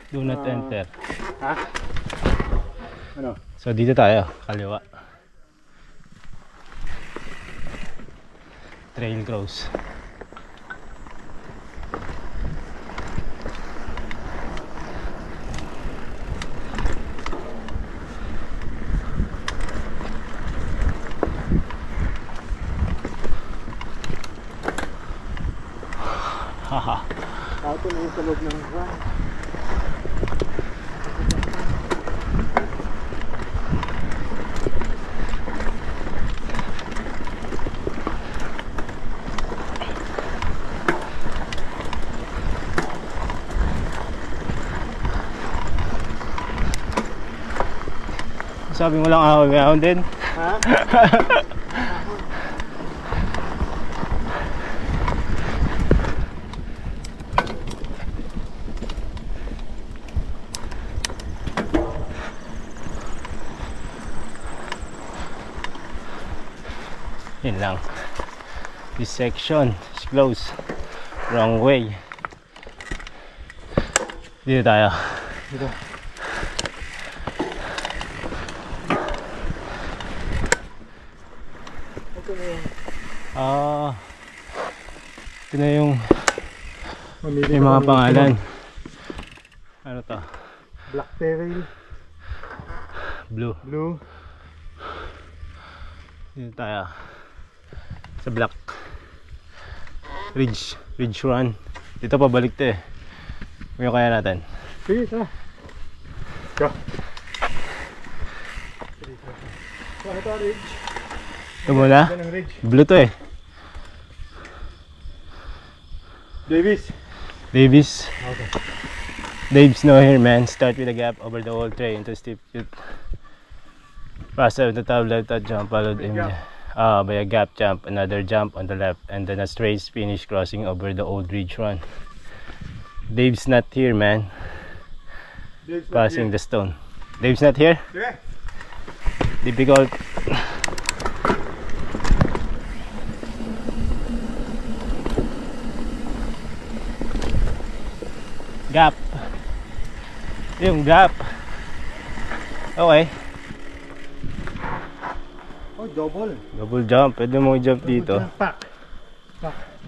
Do not enter. Ha? Ano? So dito tayo, kaliwa. Trail close. Haha. Auto na yung sa loob ng van. Sabi mo lang ahon din. Ha? Yun lang. This section is closed. Wrong way. Dito tayo. Dito. Ito na yung mga pangalan. Ano to? Black Peril. Blue. Dito tayo sa Black Ridge Run. Dito pabalik to eh. Ngayon kaya natin. Sige, tara. Go. Ano to, Ridge? Ito muna. Blue to eh. Davis. Okay. Dave's no here, man. Start with a gap over the whole tray into steep pit. Pass out the top left at jump followed by a gap jump, another jump on the left, and then a straight finish crossing over the old ridge run. Dave's not here, man. Passing the stone. Dave's not here? Yeah. Difficult. Gap. Yung gap. Okay. Oh, double jump. Pwede mo i-jump dito. Pak.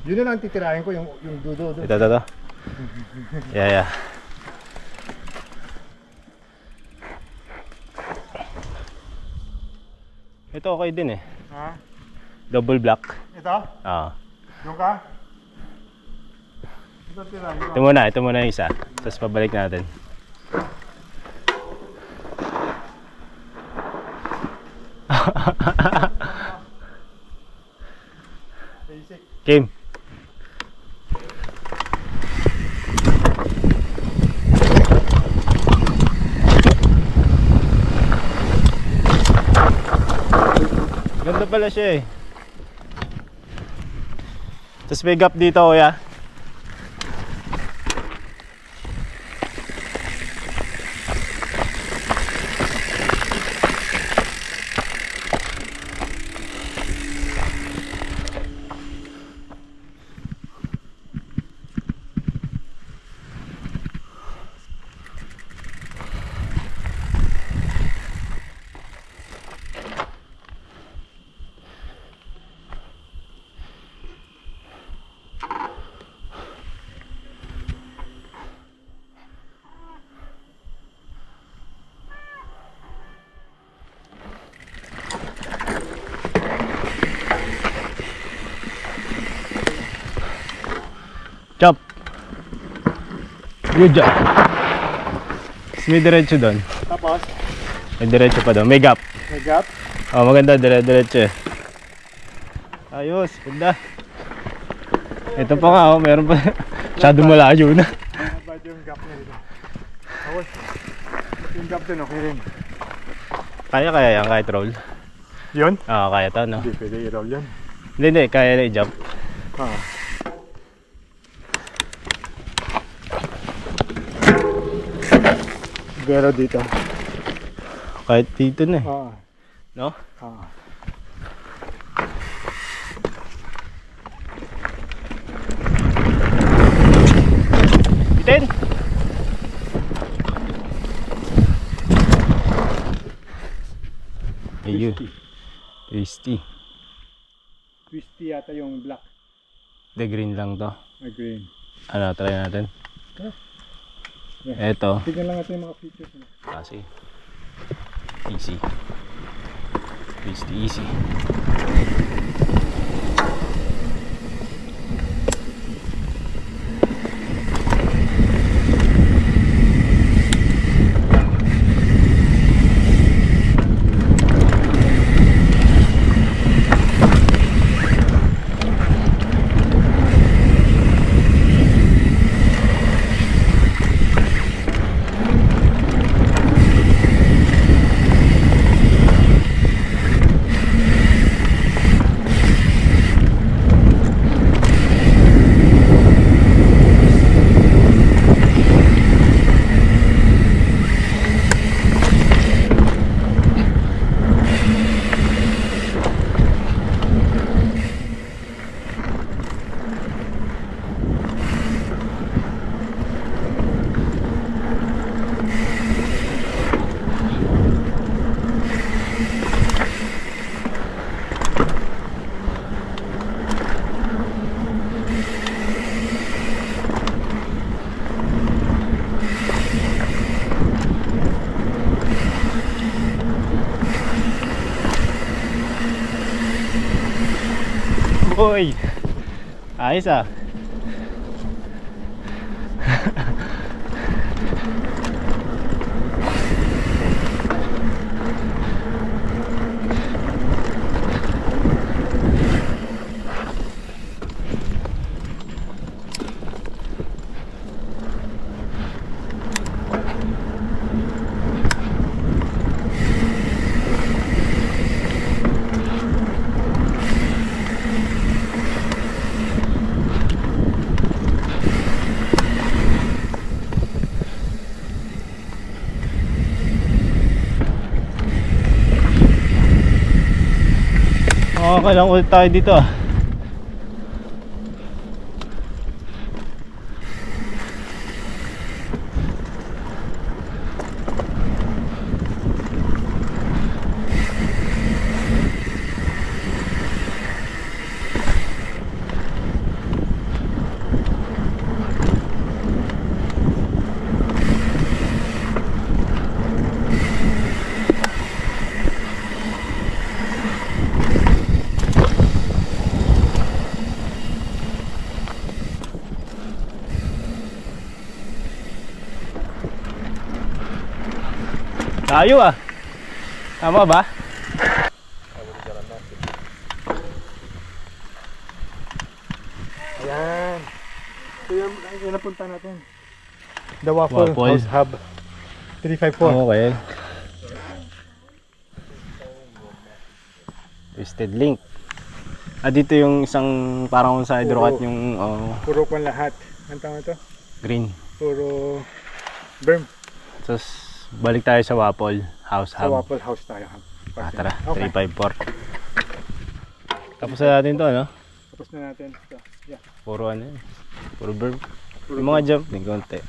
Yun na lang titirahin ko, yung dudo. Ito. Yeah. Ito okay din eh. Ha? Double block. Ito? Yung ka? Ito tirahin ko. Ito muna yung isa. Tapos pabalik natin. Basic. Game. Ganda pala siya eh. Tapos may gap dito, kuya. Jump. Good job. May diretso doon. Tapos? May diretso pa doon. May gap. May gap? Oh, maganda. Diretso eh. Ayos. Ganda. Ito pa nga oh. Meron pa. Masyado malayo na. Mabad yung gap na dito. Tapos, yung gap din okay rin. Kaya yan. Kahit roll. Yun? Oo, kaya to no. Hindi pwede i-roll yan. Hindi. Kaya na i-jump. Pero dito. Kahit dito na eh. No? Bitin! Twisty. Twisty yata yung black. The green lang to. Green. Ano, try natin. Yeah. Eto. Tignan lang natin yung mga features. Kasi easy. Twisty easy. Uy! Ayos ah. Okay lang ulit tayo dito ah. Tayo ah. Tama ba? Ayan. So yan napunta natin. The Waffle House Hub 354. Okay. Twisted Link. Dito yung isang parang sa hydrocat yung Puro kwan lahat. Ang tawag ito? green. Puro berm. Tapos balik tayo sa Waffle House Sa Hub. Waffle House tayo. Tara, Okay. 354. Tapos na natin to, ano? Tapos na natin. So, yeah. Puro ano yun. Puro berm. Yung mga jump din konti.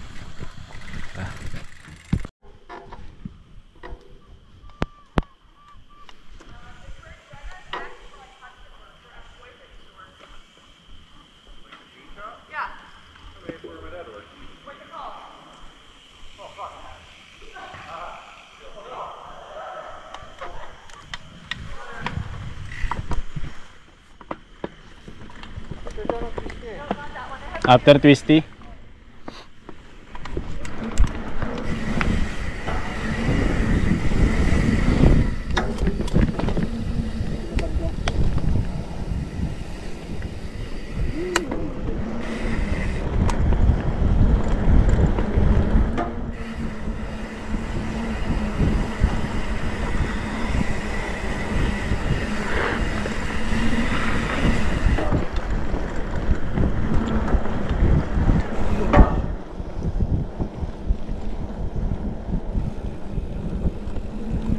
After Twisty.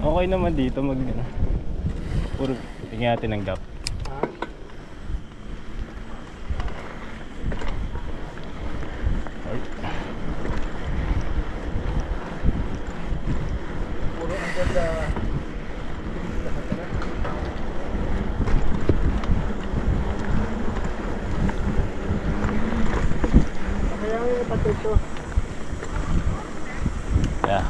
Okay naman dito mag puro tingnan natin ang gap. Puro ang ganda. content to. Yeah.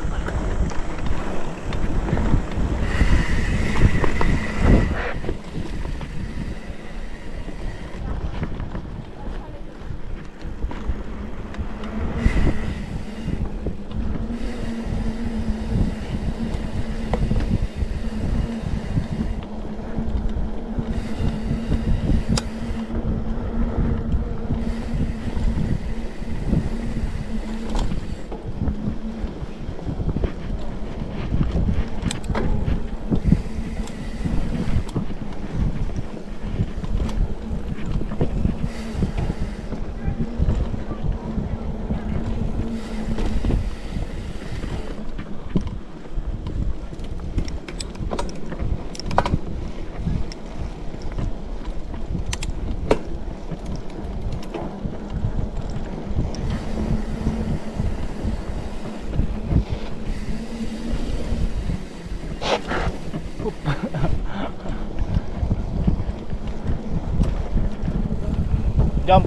Jump.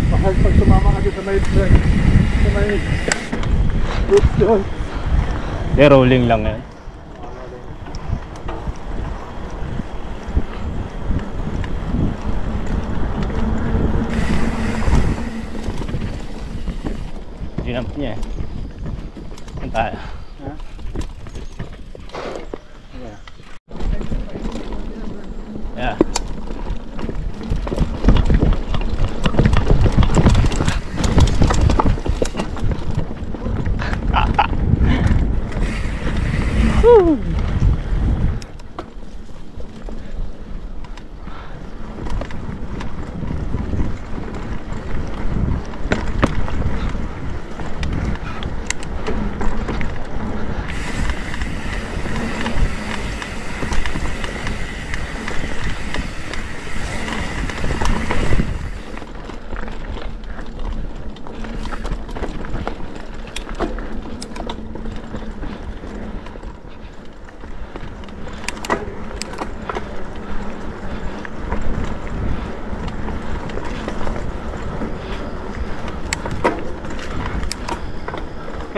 Mahal pag sumama ka sa may roots doon. Hindi, rolling lang yan. Ginamp niya eh. Saan tayo? Ha? Yeah. Yeah. Woo!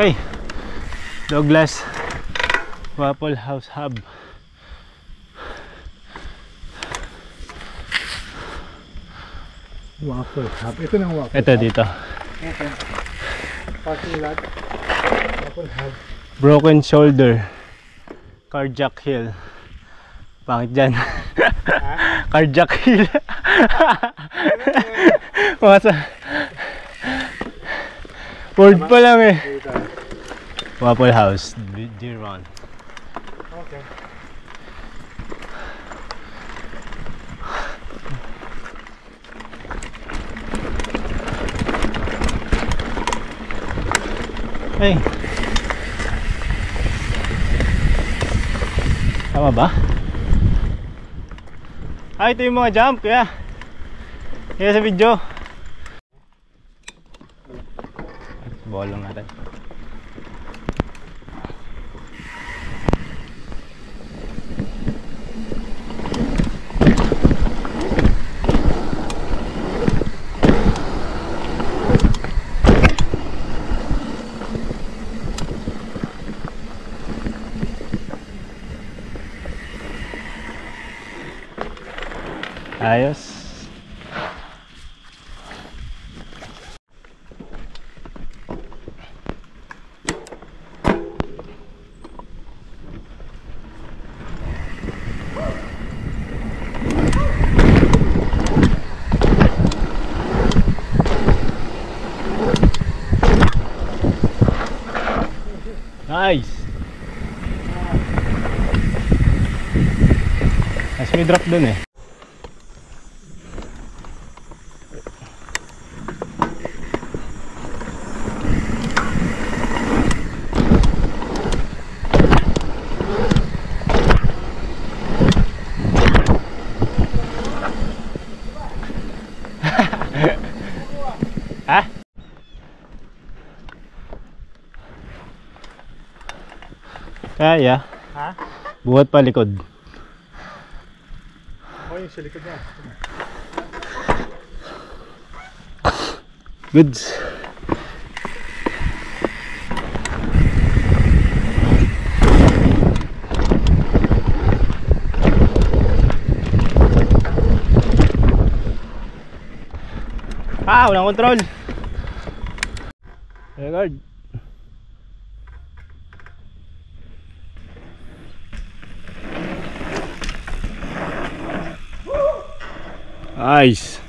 Okay, Douglas Waffle House Hub. Waffle Hub. Ito ng Waffle Ito Hub. dito. Okay. Parking lot. Waffle Hub. Broken shoulder. Carjack hill. Pangit dyan. Carjack hill. Masa. Word pa lang eh. Waffle House, Diron. Okay. Hey. Tama ba? Ah, ito yung mga jump kaya. Kaya sa video. Bolong natin. Ayos. Nice. Mas may drop dun eh. Ha? Kaya. Ha? Buhat pa likod. sa likod niya. Goods. Walang control. Record. Nice.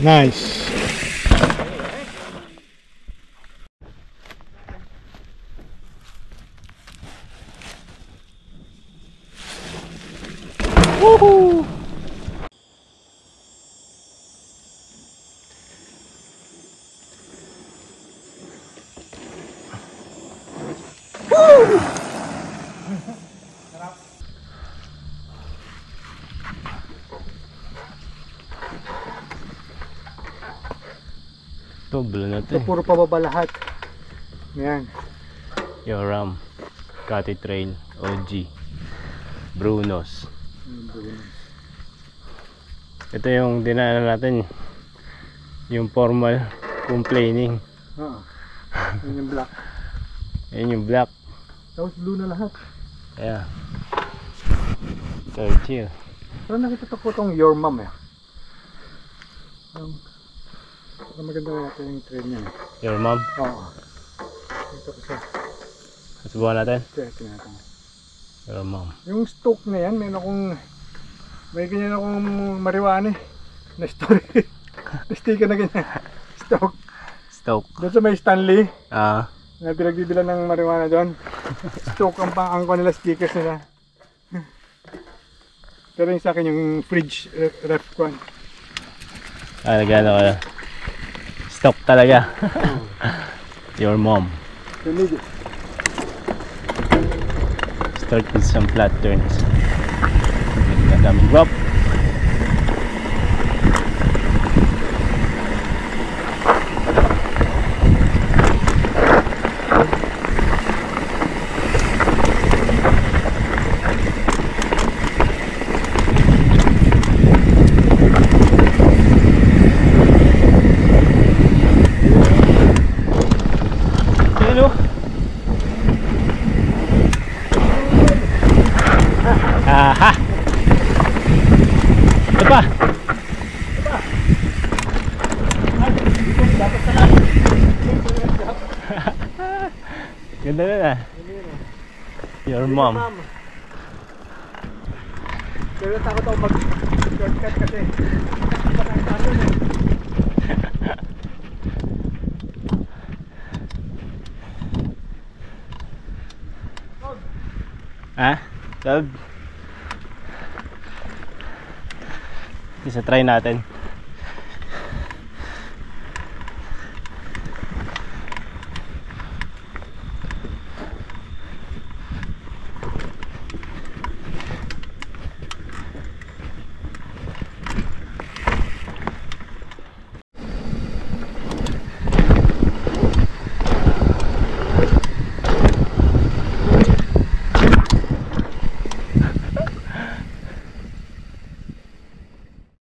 Nice. Woohoo! Ito, blue na ito. Ito puro pababa lahat. Ayan. Yoram, Cati Trail, OG, Brunos. Ito yung dinaanan natin, yung formal complaining. Oo. Yan yung black. Yan yung black. Tapos blue na lahat. Kaya third chill. Pero nakita ko itong Your Mom eh. Maganda na natin yung trail niya. Your mom? Oo. Dito ko siya. Subukan natin? Tingnan natin. Your mom. Yung stoke na yan, may ganyan akong marijuana na story. Sticker na ganyan. Stoke. Doon sa may Stanley. Na pinagbibilan ng marijuana doon. Stoke ang kanila stickers nila. Pero yung sa akin yung fridge ref kwan. Nagano ka na. Stock talaga. Your mom. Start with some flat turns. Daming drop. Aha! Ito pa! Ganda na. Your mom. Pero takot ako mag-shortcut kasi patang-tato na. Ha? Sab? Isa try natin.